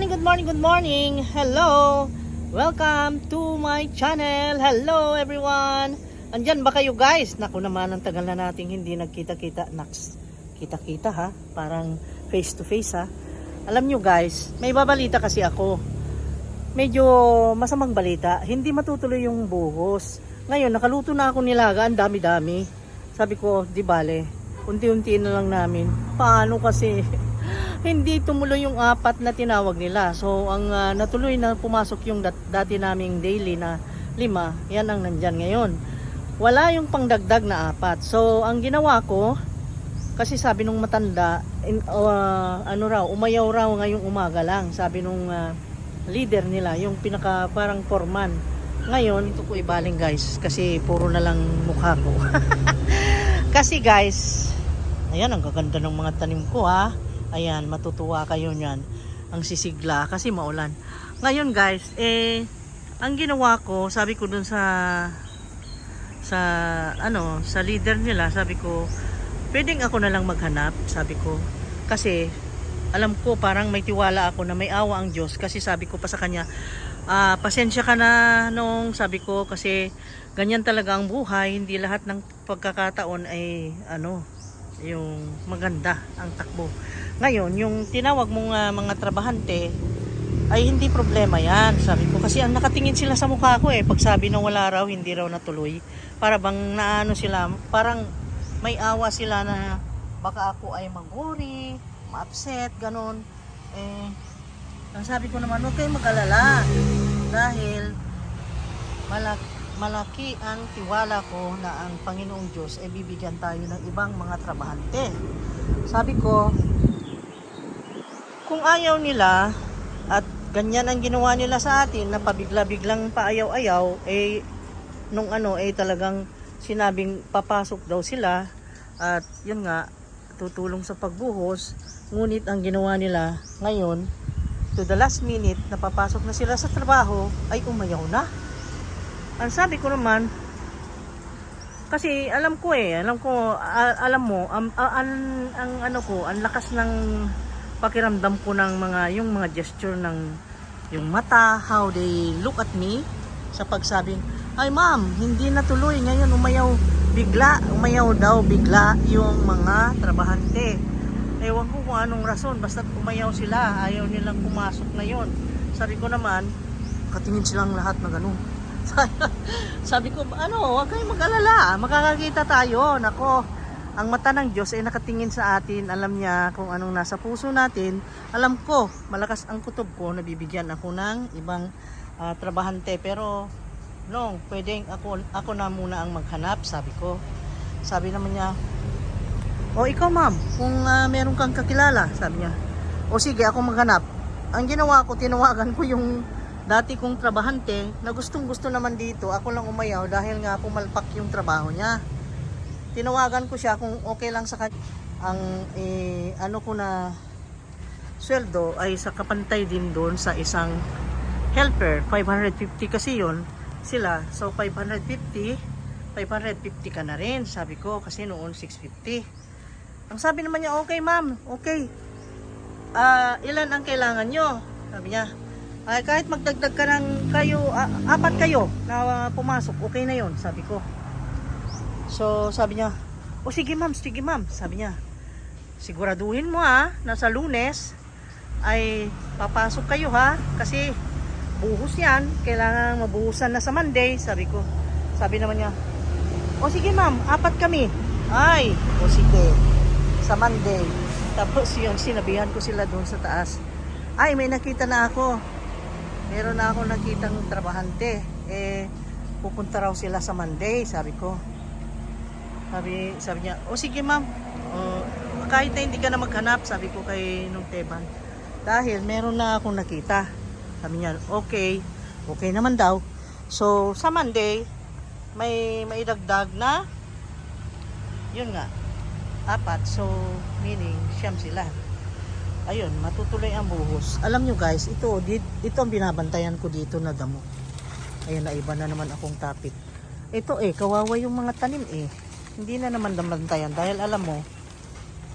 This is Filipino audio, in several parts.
morning, good morning, good morning. Hello. Welcome to my channel. Hello everyone. Andyan ba kayo guys? Naku naman, ang tagal na nating hindi nagkita-kita. Naks, kita-kita ha. Parang face to face ha. Alam nyo guys, may babalita kasi ako. Medyo masamang balita. Hindi matutuloy yung buhos. Ngayon, nakaluto na ako nilaga. Ang dami-dami. Sabi ko, di bale, unti-unti na lang namin. Paano kasi? Hindi tumuloy yung 4 na tinawag nila. So, ang natuloy na pumasok yung dati naming daily na 5, yan ang nandyan ngayon. Wala yung pangdagdag na 4. So, ang ginawa ko, kasi sabi nung matanda, umayaw raw ngayong umaga lang. Sabi nung leader nila, yung pinaka parang foreman. Ngayon, ito ko ibaling guys, kasi puro na lang mukha ko. Kasi guys, ayan, ang gaganda ng mga tanim ko ha. Ayan, matutuwa kayo niyan. Ang sisigla kasi maulan. Ngayon guys, ang ginawa ko, sabi ko dun sa leader nila, sabi ko, pwedeng ako na lang maghanap, sabi ko. Kasi alam ko parang may tiwala ako na may awa ang Diyos, kasi sabi ko pa sa kanya, pasensya ka na nung, sabi ko, kasi ganyan talaga ang buhay, hindi lahat ng pagkakataon ay yung maganda ang takbo. Ngayon, yung tinawag mong mga trabahante ay hindi problema yan, sabi ko. Kasi ang nakatingin sila sa mukha ko pag sabi na wala raw, hindi raw natuloy. Para bang naano sila, parang may awa sila na baka ako ay mag-worry, ma-upset, ganun. Ang sabi ko naman, huwag kayong mag-alala. Dahil malaki ang tiwala ko na ang Panginoong Diyos ay bibigyan tayo ng ibang mga trabahante. Sabi ko, kung ayaw nila at ganyan ang ginawa nila sa atin na pabigla-biglang paayaw-ayaw, talagang sinabing papasok daw sila at yun nga, tutulong sa pagbuhos. Ngunit ang ginawa nila ngayon, to the last minute na papasok na sila sa trabaho, ay umayaw na. Ang sabi ko naman, kasi alam mo, ang lakas ng pakiramdam ko ng yung mga gesture ng yung mata, how they look at me, sa pagsabing, ay ma'am, hindi natuloy, ngayon umayaw daw bigla yung mga trabahante. Ewan ko kung anong rason, basta umayaw sila, ayaw nilang pumasok na yon. Sabi ko naman, katingin silang lahat na gano'n. Sabi ko, huwag kayong mag-alala, makakakita tayo. Nako, ang mata ng Diyos ay nakatingin sa atin, alam niya kung anong nasa puso natin. Alam ko, malakas ang kutob ko, nabibigyan ako ng ibang trabahante. Pero, pwedeng ako na muna ang maghanap, sabi ko. Sabi naman niya, ikaw ma'am, kung meron kang kakilala, sabi niya. Sige, ako maghanap. Ang ginawa ko, tinawagan ko yung dati kong trabahante na gustong-gusto naman dito, ako lang umayaw dahil nga pumalpak yung trabaho niya. Tinawagan ko siya kung okay lang sa kanya. Ang ko na sweldo ay sa kapantay din doon sa isang helper. 550 kasi yon sila. So 550 ka na rin, sabi ko, kasi noon 650. Ang sabi naman niya, okay ma'am, okay. Ilan ang kailangan nyo? Sabi niya, kahit magdagdag ka ng 4 kayo na pumasok, okay na yon, sabi ko. So sabi niya, sige ma'am, sabi niya, siguraduhin mo na sa Lunes ay papasok kayo kasi buhos yan, kailangan mabuhusan na sa Monday, sabi ko. Sabi naman niya, sige ma'am, 4 kami. Sige, sa Monday. Tapos yun, sinabihan ko sila doon sa taas, may nakita na ako, meron na ako nakitang trabahante, pupunta raw sila sa Monday, sabi ko. Sabi niya, sige ma'am, kahit na hindi ka na maghanap, sabi ko kay nung Teban, dahil meron na akong nakita. Sabi niya, okay naman daw. So sa Monday may maidagdag na yun nga 4, so meaning 9 sila. Ayun, matutuloy ang buhos. Alam nyo guys, ito ang binabantayan ko dito na damo. Ayun, naiba na naman akong topic. Ito kawawa yung mga tanim hindi na naman damantayan dahil alam mo,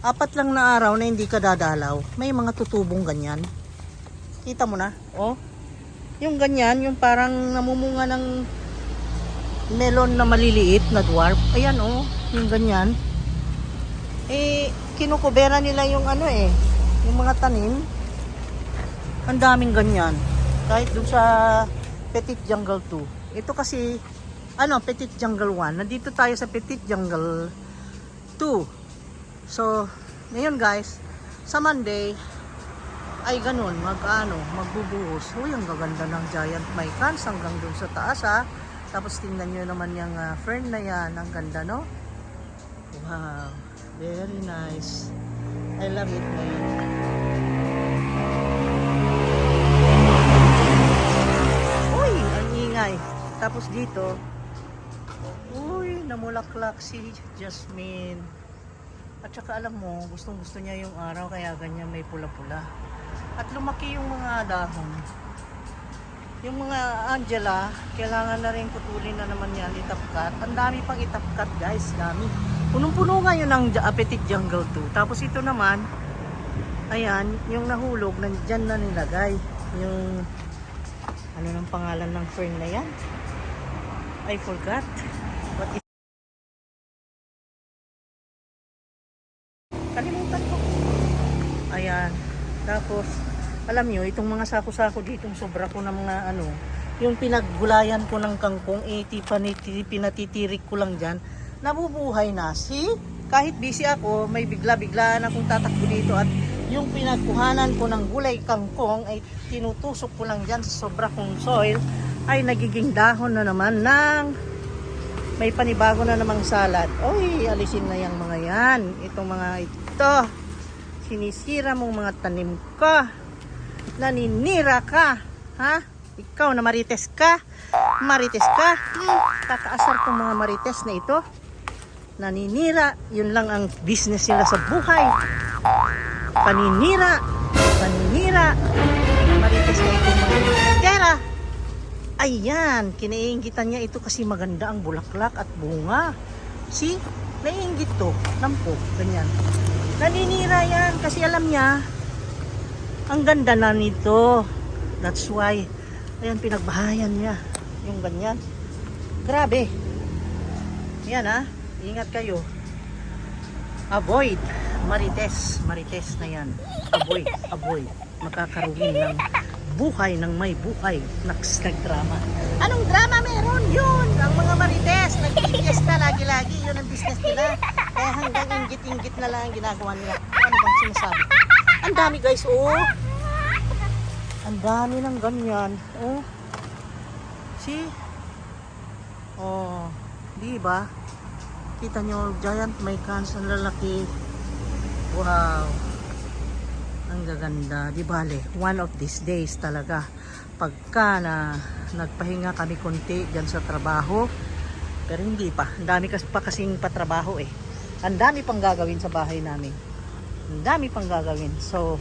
4 lang na araw na hindi ka dadalaw, may mga tutubong ganyan. Kita mo na? Oh. Yung ganyan, yung parang namumunga ng melon na maliliit na dwarf. Ayan oh, yung ganyan. Eh, kinukubera nila yung ano eh, yung mga tanim. Ang daming ganyan. Kahit dun sa Petit Jungle 2. Ito kasi, Petit Jungle 1. Nandito tayo sa Petit Jungle 2. So, ngayon guys, sa Monday, ay ganun, magbubuhos. Uy, ang gaganda ng giant mycans hanggang dun sa taas ha. Tapos tingnan nyo naman yung fern na yan. Ang ganda, no? Wow, very nice. I love it ngayon. Uy, ang ingay. Tapos dito, uy, namulaklak si Jasmine. At saka alam mo, gustong gusto niya yung araw kaya ganyan may pula-pula. At lumaki yung mga dahon. Yung mga Angela, kailangan na rin putulin na naman yan, itapkat. Ang dami pang itapkat guys, dami. Punong-puno ngayon ng Petit Jungle 2. Tapos ito naman, ayan, yung nahulog, nandyan na nilagay. Yung, ano ng pangalan ng fern na yan? I forgot. What is... Kalimutan ko. Ayan. Tapos, alam nyo, itong mga sako-sako dito, sobra ko ng mga yung pinaggulayan ko ng kangkong, pinatitirik ko lang dyan, nabubuhay na. See? Kahit busy ako, may bigla-bigla na akong tatakbo dito at yung pinagkuhanan ko ng gulay kangkong ay tinutusok ko lang dyan sa sobra kong soil, ay nagiging dahon na naman ng may panibago na namang salad. Oy, alisin na yung mga yan. Itong mga ito. Sinisira mong mga tanim ko. Naninira ka. Ha? Ikaw na marites ka. Marites ka. Kakaasar kong mga marites na ito. Naninira. Yun lang ang business nila sa buhay. Paninira. Paninira. Marites na ito mga tera. Ayan. Kinainggitan niya ito kasi maganda ang bulaklak at bunga. See? Naiinggit to. Lampo. Ganyan. Naninira yan kasi alam niya ang ganda na nito. That's why ayan, pinagbahayan niya yung ganyan. Grabe. Yan ha. Ingat kayo. Avoid marites. Marites na yan. Avoid. Makakaroon ng buhay ng may buhay. Nagdrama. Anong drama meron? Yun. Ang mga marites. Nag-fiesta lagi-lagi. Yun ang business nila. Kaya hanggang inggit-inggit na lang ang ginagawa nila. Ano bang sinasabi ko? Ang dami guys, oh. Ang dami ng ganyan. Oh. See? Oh. Diba? Kita nyo, giant mycans, ang lalaki. Wow. Ang gaganda. Di bale, one of these days talaga. Pagka na nagpahinga kami konti dyan sa trabaho. Pero hindi pa. Ang dami pa kasing patrabaho eh. Ang dami pang gagawin sa bahay namin. Ang dami pang gagawin. So,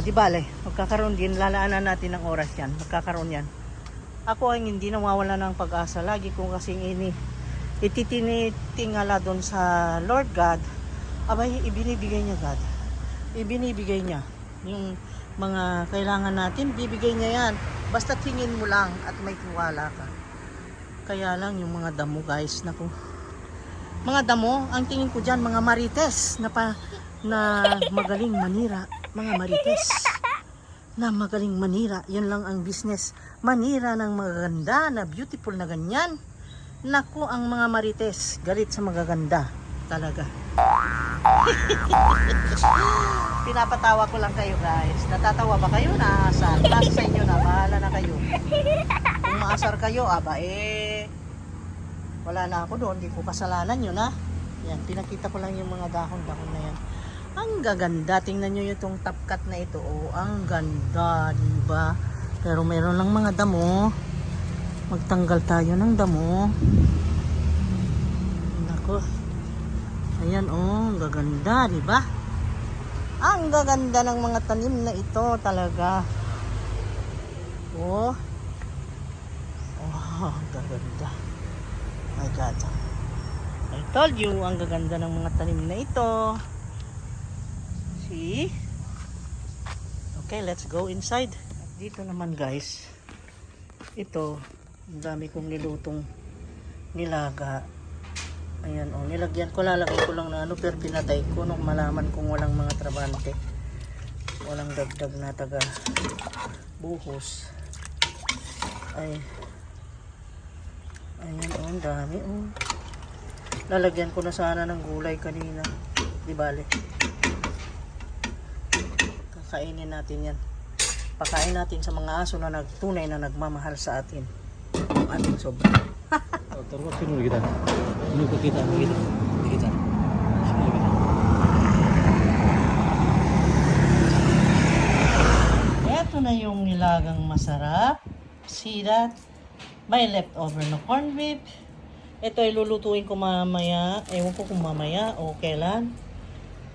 di bale, magkakaroon din, lalaanan natin ng oras yan. Magkakaroon yan. Ako ay hindi nawawala ng pag-asa. Lagi kong kasing ititinitingala doon sa Lord God. Abay, ibinibigay niya God. Ibinibigay niya. Yung mga kailangan natin, bibigay niya yan. Basta tingin mo lang at may tiwala ka. Kaya lang yung mga damo guys, naku. Mga damo, ang tingin ko dyan, mga marites na magaling manira. Mga marites na magaling manira. Yun lang ang business. Manira ng magaganda na beautiful na ganyan. Naku, ang mga marites, galit sa magaganda. Talaga. Pinapatawa ko lang kayo guys. Natatawa ba kayo? Naasar. Nasa sa inyo na. Bahala na kayo. Kung maasar kayo, wala na ako doon. Hindi ko kasalanan yun ha. Yan, pinakita ko lang yung mga dahon-dahon na yan. Ang gaganda. Tingnan nyo itong top cut na ito. Oh, ang ganda. Diba? Pero meron lang mga damo. Magtanggal tayo ng damo. Nako. Ayan oh, ang gaganda. Diba? Ang gaganda ng mga tanim na ito talaga. Oh. Oh, ang gaganda. My God. I told you, ang gaganda ng mga tanim na ito. See? Okay, let's go inside. At dito naman guys, ito, ang dami kong nilutong nilaga. Ayan o, nilagyan ko, lalagay ko lang na ano, pero pinatay ko nung malaman kong walang mga trabante. Walang dagdag na taga buhos. Ay, ayan o, ang dami o. Lalagyan ko na sana ng gulay kanina. Di bale. Kakainin natin yan. Pakain natin sa mga aso na tunay na nagmamahal sa atin. Ang ating sobra. Terus sini kita. Ini ke kita begitu. Di kita. Sini kita. Ito na yung nilagang masarap. See that? May leftover na corned beef. Ito ay lulutuin ko mamaya. Ewan ko kung mamaya o kailan.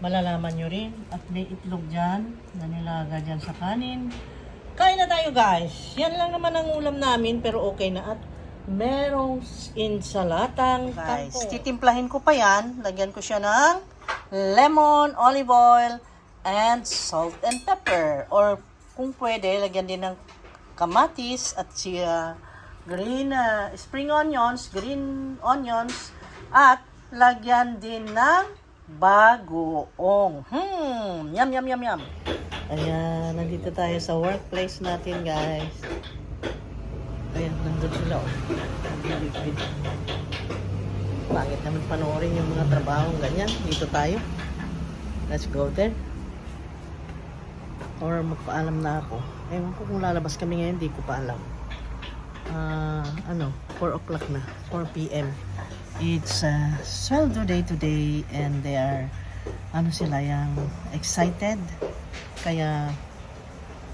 Malalaman nyo rin. At may itlog dyan na nilaga dyan sa kanin. Kain na tayo guys. Yan lang naman ang ulam namin pero okay na. At merong insalatang guys. Titimplahin ko pa yan. Lagyan ko siya ng lemon, olive oil, and salt and pepper. Or kung pwede, lagyan din ng kamatis at siya green spring onions, green onions, at lagyan din ng bagoong. Yum, yum, yum, yum. Ayan, nandito tayo sa workplace natin, guys. Ayan, nandun sila. Bakit naman panoorin yung mga trabahong ganyan? Dito tayo. Let's go there. Or magpaalam na ako. Ewan ko kung lalabas kami ngayon, di ko pa alam. 4 o'clock na, 4 p.m. It's sweldo day today and they are sila yung excited. Kaya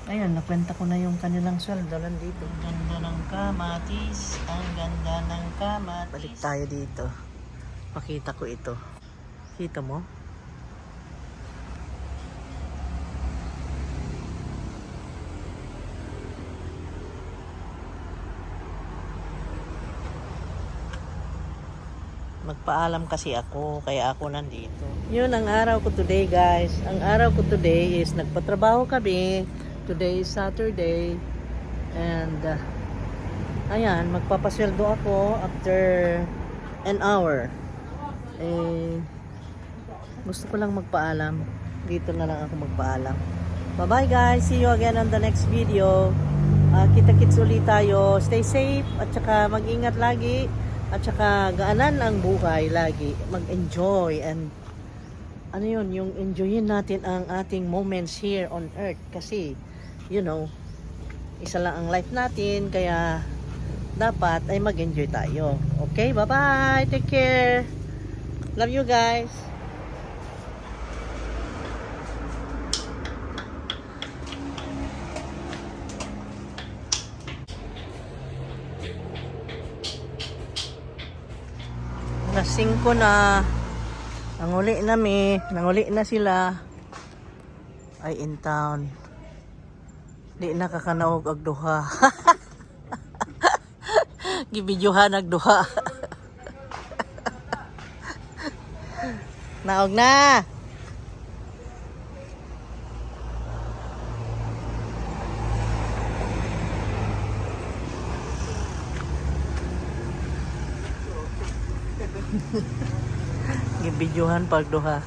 ayun, nakwenta ko na yung kanilang sweldo nandito. Ang ganda ng kamatis, ang ganda ng kamatis. Balik tayo dito. Pakita ko ito. Kita mo? Magpaalam kasi ako, kaya ako nandito. Yun ang araw ko today, guys. Ang araw ko today is nagpatrabaho kami. Today is Saturday. And, ayan, magpapasweldo ako after an hour. Gusto ko lang magpaalam. Dito na lang ako magpaalam. Bye-bye, guys. See you again on the next video. Kita-kits ulit tayo. Stay safe at saka mag-ingat lagi. At saka gaanan ang buhay lagi. Mag-enjoy and yung enjoyin natin ang ating moments here on earth. Kasi, isa lang ang life natin. Kaya, dapat ay mag-enjoy tayo. Okay? Bye-bye! Take care! Love you guys! Alas 5 na. Nanguli na sila. Ay in town. Di na kakanaog ag duha. Gibidyohan ag duha. Naog na. Gibidyohan pag duha.